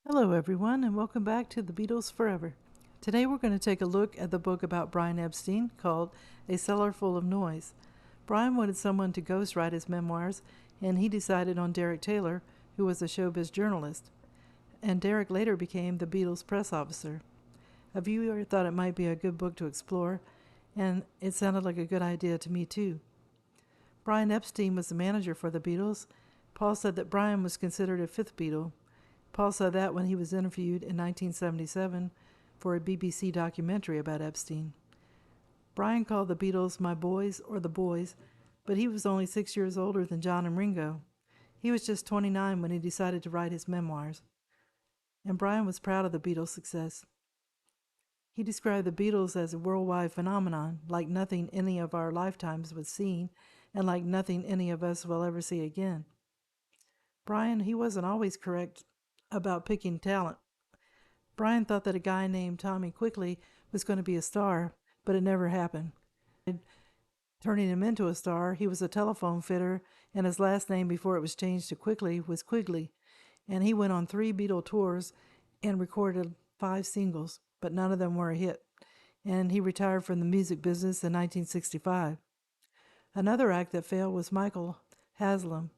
Hello, everyone, and welcome back to the Beatles Forever. Today we're going to take a look at the book about Brian Epstein called A Cellarful of Noise. Brian wanted someone to ghostwrite his memoirs, and he decided on Derek Taylor, who was a showbiz journalist. And Derek later became the Beatles press officer. A viewer thought it might be a good book to explore, and it sounded like a good idea to me, too. Brian Epstein was the manager for the Beatles. Paul said that Brian was considered a fifth Beatle. Paul said that when he was interviewed in 1977 for a BBC documentary about Epstein. Brian called the Beatles my boys or the boys, but he was only 6 years older than John and Ringo. He was just 29 when he decided to write his memoirs. And Brian was proud of the Beatles' success. He described the Beatles as a worldwide phenomenon, like nothing any of our lifetimes was seen, and like nothing any of us will ever see again. Brian, he wasn't always correct about picking talent. Brian thought that a guy named Tommy Quickly was going to be a star, but it never happened. Turning him into a star, he was a telephone fitter, and his last name before it was changed to Quickly was Quigley. And he went on 3 Beatle tours and recorded 5 singles, but none of them were a hit. And he retired from the music business in 1965. Another act that failed was Michael Haslam.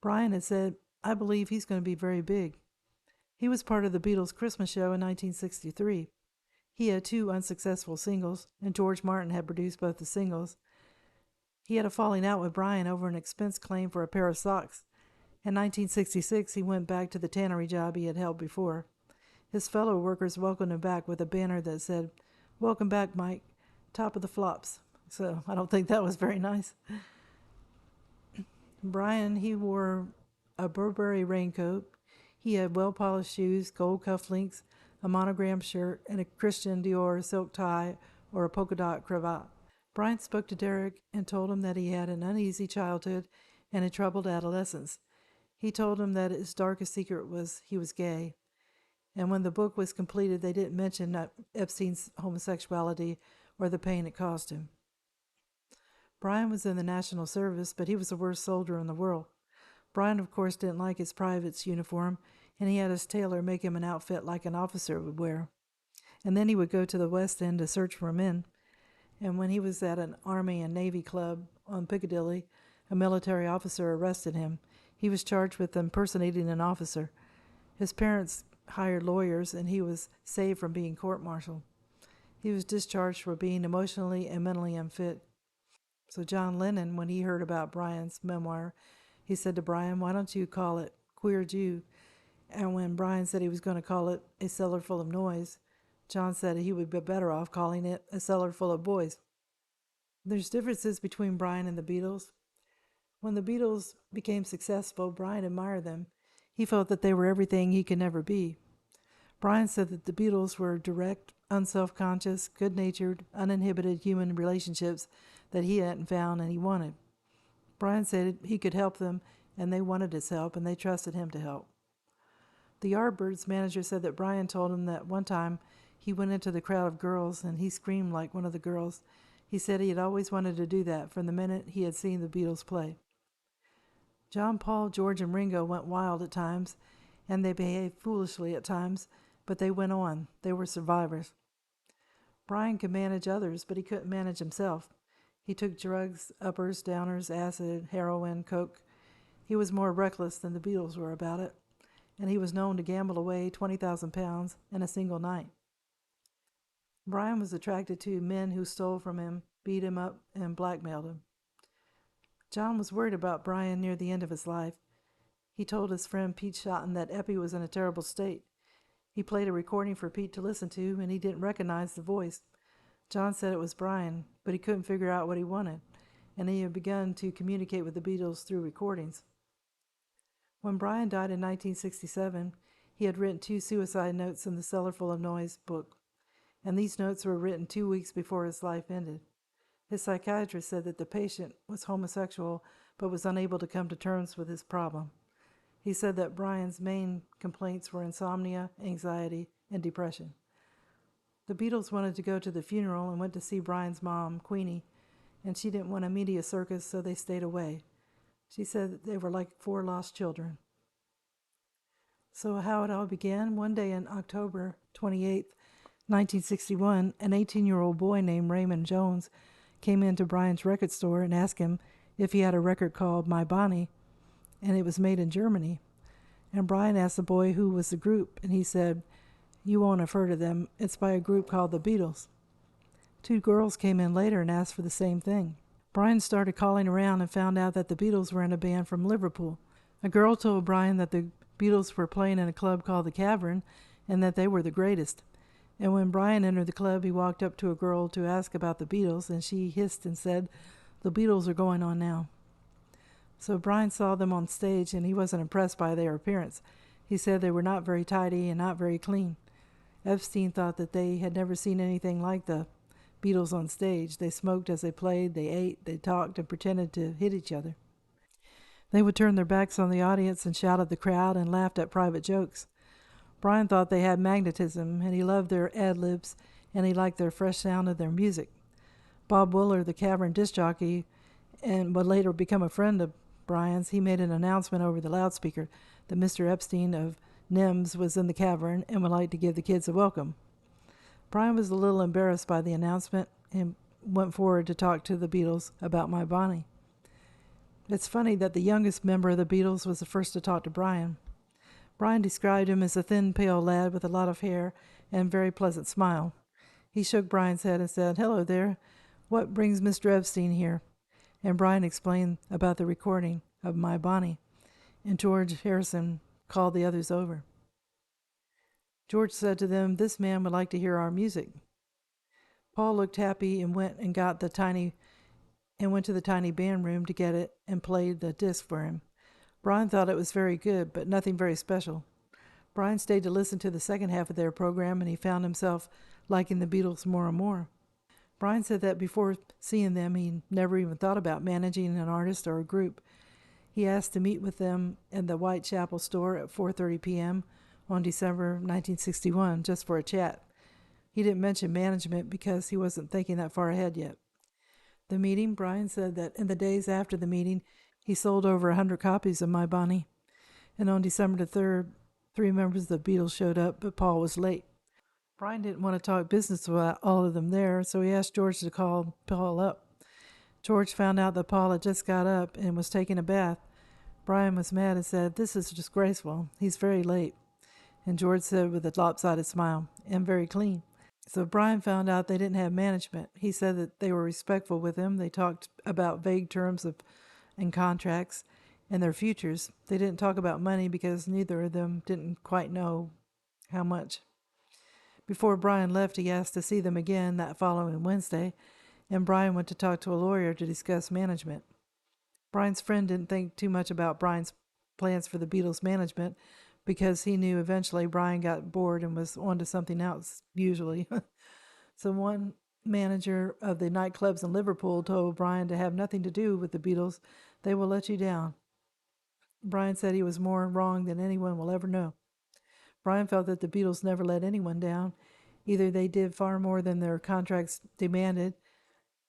Brian had said, "I believe he's going to be very big." He was part of the Beatles' Christmas show in 1963. He had 2 unsuccessful singles, and George Martin had produced both the singles. He had a falling out with Brian over an expense claim for a pair of socks. In 1966, he went back to the tannery job he had held before. His fellow workers welcomed him back with a banner that said, "Welcome back, Mike, top of the flops." So I don't think that was very nice. Brian, he wore a Burberry raincoat. He had well-polished shoes, gold cufflinks, a monogrammed shirt, and a Christian Dior silk tie or a polka dot cravat. Brian spoke to Derek and told him that he had an uneasy childhood and a troubled adolescence. He told him that his darkest secret was he was gay. And when the book was completed, they didn't mention Epstein's homosexuality or the pain it caused him. Brian was in the National Service, but he was the worst soldier in the world. Brian, of course, didn't like his private's uniform, and he had his tailor make him an outfit like an officer would wear. And then he would go to the West End to search for men. And when he was at an Army and Navy club on Piccadilly, a military officer arrested him. He was charged with impersonating an officer. His parents hired lawyers, and he was saved from being court-martialed. He was discharged for being emotionally and mentally unfit. So John Lennon, when he heard about Brian's memoir, he said to Brian, "Why don't you call it Queer Jew?" And when Brian said he was going to call it A Cellarful of Noise, John said he would be better off calling it A Cellar Full of Boys. There's differences between Brian and the Beatles. When the Beatles became successful, Brian admired them. He felt that they were everything he could never be. Brian said that the Beatles were direct, unself-conscious, good-natured, uninhibited human relationships that he hadn't found and he wanted. Brian said he could help them, and they wanted his help, and they trusted him to help. The Yardbirds manager said that Brian told him that one time he went into the crowd of girls and he screamed like one of the girls. He said he had always wanted to do that from the minute he had seen the Beatles play. John, Paul, George, and Ringo went wild at times, and they behaved foolishly at times, but they went on. They were survivors. Brian could manage others, but he couldn't manage himself. He took drugs, uppers, downers, acid, heroin, coke. He was more reckless than the Beatles were about it, and he was known to gamble away 20,000 pounds in a single night. Brian was attracted to men who stole from him, beat him up, and blackmailed him. John was worried about Brian near the end of his life. He told his friend Pete Shotton that Eppie was in a terrible state. He played a recording for Pete to listen to, and he didn't recognize the voice. John said it was Brian, but he couldn't figure out what he wanted, and he had begun to communicate with the Beatles through recordings. When Brian died in 1967, he had written 2 suicide notes in the Cellarful of Noise book, and these notes were written 2 weeks before his life ended. His psychiatrist said that the patient was homosexual but was unable to come to terms with his problem. He said that Brian's main complaints were insomnia, anxiety, and depression. The Beatles wanted to go to the funeral and went to see Brian's mom, Queenie, and she didn't want a media circus, so they stayed away. She said that they were like 4 lost children. So, how it all began, one day on October 28th, 1961, an 18-year-old boy named Raymond Jones came into Brian's record store and asked him if he had a record called My Bonnie, and it was made in Germany. And Brian asked the boy who was the group, and he said, "You won't have heard of them. It's by a group called the Beatles." Two girls came in later and asked for the same thing. Brian started calling around and found out that the Beatles were in a band from Liverpool. A girl told Brian that the Beatles were playing in a club called the Cavern and that they were the greatest. And when Brian entered the club, he walked up to a girl to ask about the Beatles, and she hissed and said, "The Beatles are going on now." So Brian saw them on stage, and he wasn't impressed by their appearance. He said they were not very tidy and not very clean. Epstein thought that they had never seen anything like the Beatles on stage. They smoked as they played, they ate, they talked, and pretended to hit each other. They would turn their backs on the audience and shout at the crowd and laughed at private jokes. Brian thought they had magnetism, and he loved their ad-libs, and he liked their fresh sound of their music. Bob Wooler, the Cavern disc jockey, and would later become a friend of Brian's, he made an announcement over the loudspeaker that Mr. Epstein of NIMS was in the Cavern and would like to give the kids a welcome. Brian was a little embarrassed by the announcement and went forward to talk to the Beatles about My Bonnie. It's funny that the youngest member of the Beatles was the first to talk to Brian. Brian described him as a thin, pale lad with a lot of hair and a very pleasant smile. He shook Brian's head and said, "Hello there. What brings Mr. Epstein here?" And Brian explained about the recording of My Bonnie, and George Harrison called the others over. George said to them, "This man would like to hear our music." Paul looked happy and went to the tiny band room to get it and played the disc for him. Brian thought it was very good, but nothing very special. Brian stayed to listen to the second half of their program, and he found himself liking the Beatles more and more. Brian said that before seeing them, he never even thought about managing an artist or a group. He asked to meet with them in the Whitechapel store at 4:30 p.m. on December 1961, just for a chat. He didn't mention management because he wasn't thinking that far ahead yet. The meeting, Brian said that in the days after the meeting, he sold over 100 copies of My Bonnie. And on December the 3rd, 3 members of the Beatles showed up, but Paul was late. Brian didn't want to talk business about all of them there, so he asked George to call Paul up. George found out that Paul had just got up and was taking a bath. Brian was mad and said, "This is disgraceful. He's very late." And George said with a lopsided smile, "And very clean." So Brian found out they didn't have management. He said that they were respectful with him. They talked about vague terms and contracts and their futures. They didn't talk about money because neither of them didn't quite know how much. Before Brian left, he asked to see them again that following Wednesday, and Brian went to talk to a lawyer to discuss management. Brian's friend didn't think too much about Brian's plans for the Beatles' management because he knew eventually Brian got bored and was on to something else, usually. So one manager of the nightclubs in Liverpool told Brian to have nothing to do with the Beatles. "They will let you down." Brian said he was more wrong than anyone will ever know. Brian felt that the Beatles never let anyone down. Either they did far more than their contracts demanded,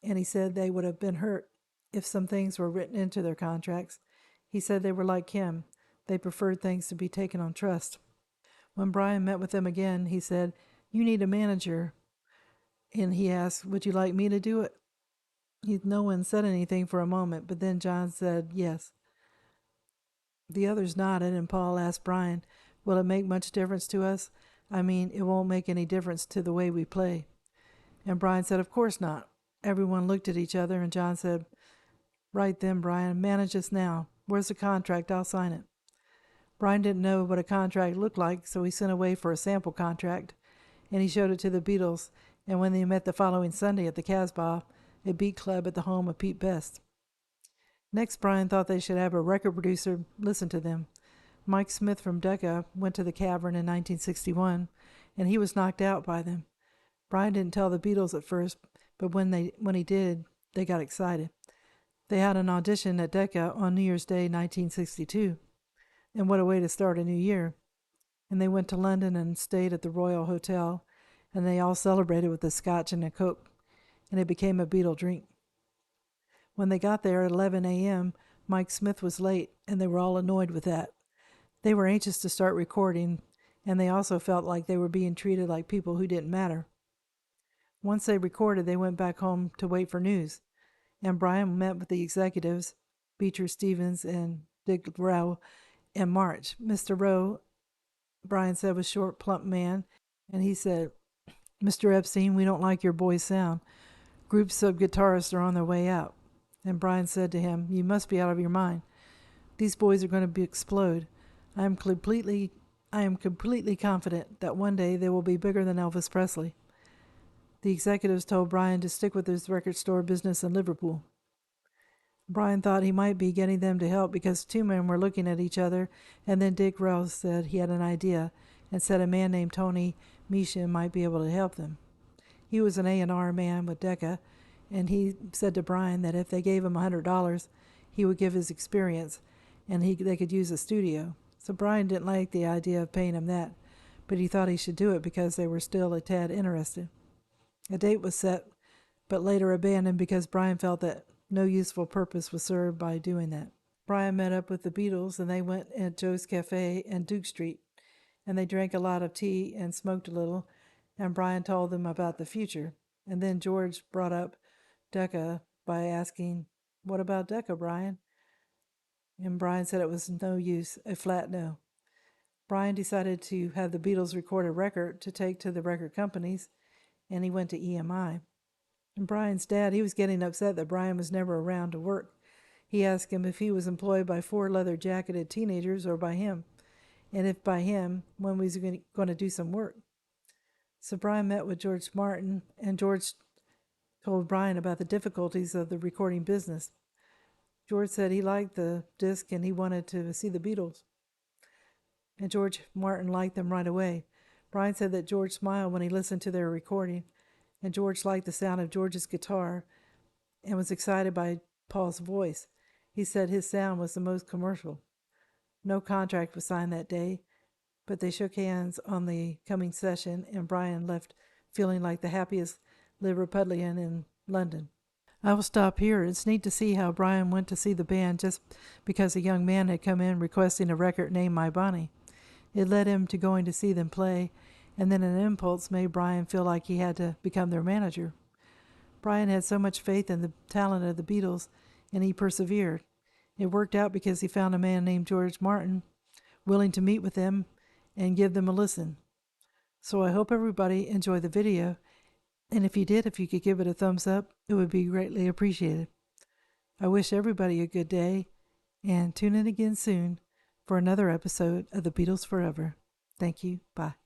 and he said they would have been hurt if some things were written into their contracts. He said they were like him. They preferred things to be taken on trust. When Brian met with them again, he said, "You need a manager." And he asked, "Would you like me to do it?" No one said anything for a moment, but then John said yes. The others nodded, and Paul asked Brian, "Will it make much difference to us? I mean, it won't make any difference to the way we play." And Brian said, "Of course not." Everyone looked at each other, and John said, "Right then, Brian, manage us now. Where's the contract? I'll sign it." Brian didn't know what a contract looked like, so he sent away for a sample contract, and he showed it to the Beatles, and when they met the following Sunday at the Casbah, a beat club at the home of Pete Best. Next, Brian thought they should have a record producer listen to them. Mike Smith from Decca went to the Cavern in 1961, and he was knocked out by them. Brian didn't tell the Beatles at first, but when he did, they got excited. They had an audition at Decca on New Year's Day 1962, and what a way to start a new year. And they went to London and stayed at the Royal Hotel, and they all celebrated with a scotch and a Coke, and it became a Beatle drink. When they got there at 11 a.m., Mike Smith was late, and they were all annoyed with that. They were anxious to start recording, and they also felt like they were being treated like people who didn't matter. Once they recorded, they went back home to wait for news, and Brian met with the executives, Beecher Stevens and Dick Rowe, in March. Mr. Rowe, Brian said, was a short, plump man, and he said, "Mr. Epstein, we don't like your boy's sound. Groups of guitarists are on their way out." And Brian said to him, "You must be out of your mind. These boys are going to explode. I am completely confident that one day they will be bigger than Elvis Presley." The executives told Brian to stick with his record store business in Liverpool. Brian thought he might be getting them to help because two men were looking at each other, and then Dick Rouse said he had an idea and said a man named Tony Meashan might be able to help them. He was an A&R man with Decca, and he said to Brian that if they gave him $100, he would give his experience, and they could use a studio. So Brian didn't like the idea of paying him that, but he thought he should do it because they were still a tad interested. A date was set, but later abandoned because Brian felt that no useful purpose was served by doing that. Brian met up with the Beatles, and they went at Joe's Cafe and Duke Street, and they drank a lot of tea and smoked a little, and Brian told them about the future. And then George brought up Decca by asking, "What about Decca, Brian?" And Brian said it was no use, a flat no. Brian decided to have the Beatles record a record to take to the record companies, and he went to EMI. And Brian's dad, he was getting upset that Brian was never around to work. He asked him if he was employed by four leather-jacketed teenagers or by him, and if by him, when was he going to do some work. So Brian met with George Martin, and George told Brian about the difficulties of the recording business. George said he liked the disc and he wanted to see the Beatles. And George Martin liked them right away. Brian said that George smiled when he listened to their recording, and George liked the sound of George's guitar and was excited by Paul's voice. He said his sound was the most commercial. No contract was signed that day, but they shook hands on the coming session, and Brian left feeling like the happiest Liverpudlian in London. I will stop here. It's neat to see how Brian went to see the band just because a young man had come in requesting a record named My Bonnie. It led him to going to see them play, and then an impulse made Brian feel like he had to become their manager. Brian had so much faith in the talent of the Beatles, and he persevered. It worked out because he found a man named George Martin willing to meet with them and give them a listen. So I hope everybody enjoyed the video, and if you did, if you could give it a thumbs up, it would be greatly appreciated. I wish everybody a good day, and tune in again soon for another episode of the Beatles Forever. Thank you. Bye.